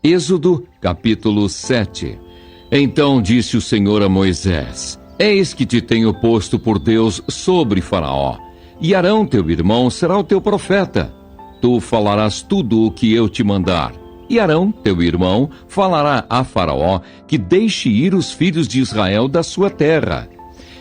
Êxodo, capítulo 7. Então disse o Senhor a Moisés: Eis que te tenho posto por Deus sobre Faraó, e Arão teu irmão será o teu profeta. Tu falarás tudo o que eu te mandar. E Arão, teu irmão, falará a Faraó que deixe ir os filhos de Israel da sua terra.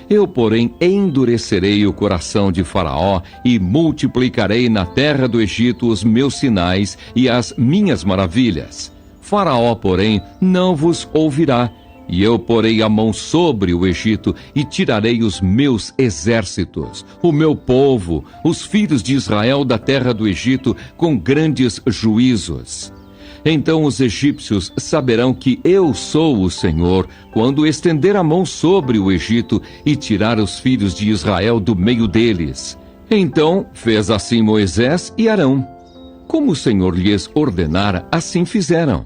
Eu, porém, endurecerei o coração de Faraó e multiplicarei na terra do Egito os meus sinais e as minhas maravilhas. Faraó, porém, não vos ouvirá, e eu porei a mão sobre o Egito e tirarei os meus exércitos, o meu povo, os filhos de Israel da terra do Egito, com grandes juízos. Então os egípcios saberão que eu sou o Senhor, quando estender a mão sobre o Egito e tirar os filhos de Israel do meio deles. Então fez assim Moisés e Arão. Como o Senhor lhes ordenara, assim fizeram.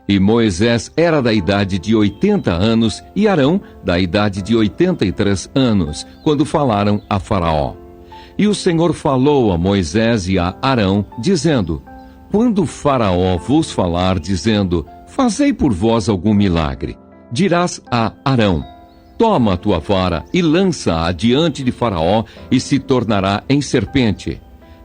E Moisés era da idade de 80 anos e Arão da idade de 83 anos, quando falaram a Faraó. E o Senhor falou a Moisés e a Arão, dizendo: Quando Faraó vos falar, dizendo: Fazei por vós algum milagre, dirás a Arão: Toma a tua vara e lança-a diante de Faraó, e se tornará em serpente.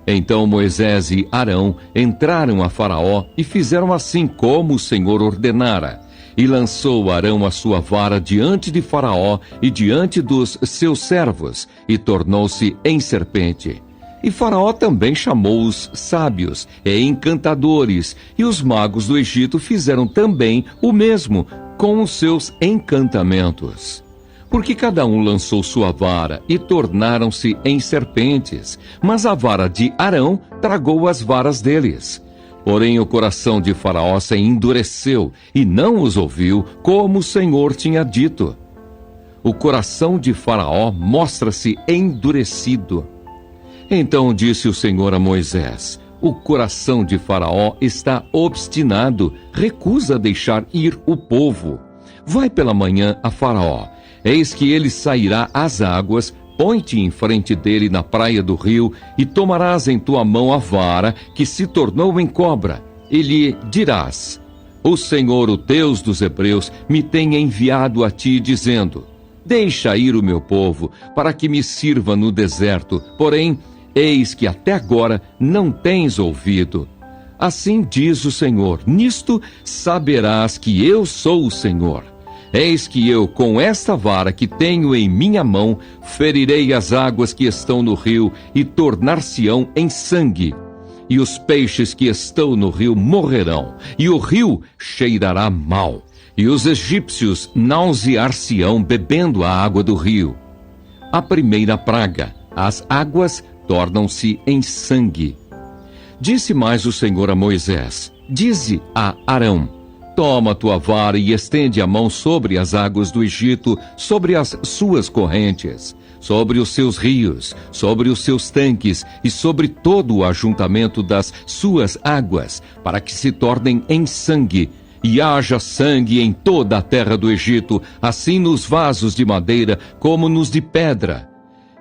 Então Moisés e Arão entraram a Faraó e fizeram assim como o Senhor ordenara. E lançou Arão a sua vara diante de Faraó e diante dos seus servos, e tornou-se em serpente. E Faraó também chamou os sábios e encantadores, e os magos do Egito fizeram também o mesmo com os seus encantamentos. Porque cada um lançou sua vara e tornaram-se em serpentes, mas a vara de Arão tragou as varas deles. Porém o coração de Faraó se endureceu e não os ouviu, como o Senhor tinha dito. O coração de Faraó mostra-se endurecido. Então disse o Senhor a Moisés: O coração de Faraó está obstinado, recusa deixar ir o povo. Vai pela manhã a Faraó. Eis que ele sairá às águas, põe-te em frente dele na praia do rio, e tomarás em tua mão a vara, que se tornou em cobra, e lhe dirás: O Senhor, o Deus dos Hebreus, me tem enviado a ti, dizendo: Deixa ir o meu povo, para que me sirva no deserto, porém, eis que até agora não tens ouvido. Assim diz o Senhor: Nisto saberás que eu sou o Senhor. Eis que eu, com esta vara que tenho em minha mão, ferirei as águas que estão no rio e tornar-se-ão em sangue. E os peixes que estão no rio morrerão, e o rio cheirará mal. E os egípcios nausear-se-ão bebendo a água do rio. A primeira praga: as águas tornam-se em sangue. Disse mais o Senhor a Moisés: Dize a Arão: Toma a tua vara e estende a mão sobre as águas do Egito, sobre as suas correntes, sobre os seus rios, sobre os seus tanques e sobre todo o ajuntamento das suas águas, para que se tornem em sangue, e haja sangue em toda a terra do Egito, assim nos vasos de madeira como nos de pedra.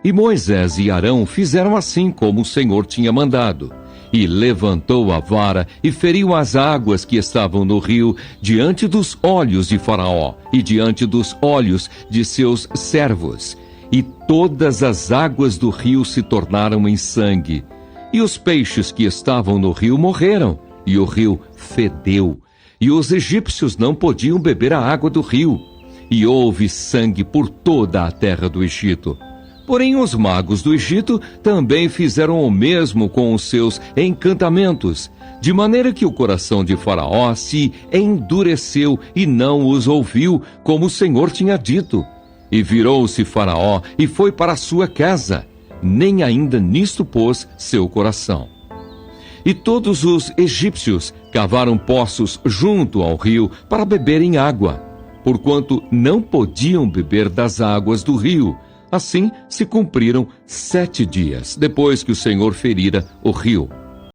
E Moisés e Arão fizeram assim como o Senhor tinha mandado. E levantou a vara e feriu as águas que estavam no rio diante dos olhos de Faraó e diante dos olhos de seus servos. E todas as águas do rio se tornaram em sangue. E os peixes que estavam no rio morreram, e o rio fedeu. E os egípcios não podiam beber a água do rio. E houve sangue por toda a terra do Egito. Porém os magos do Egito também fizeram o mesmo com os seus encantamentos, de maneira que o coração de Faraó se endureceu e não os ouviu, como o Senhor tinha dito. E virou-se Faraó e foi para a sua casa, nem ainda nisto pôs seu coração. E todos os egípcios cavaram poços junto ao rio para beberem água, porquanto não podiam beber das águas do rio. Assim se cumpriram 7 dias, depois que o Senhor ferira o rio.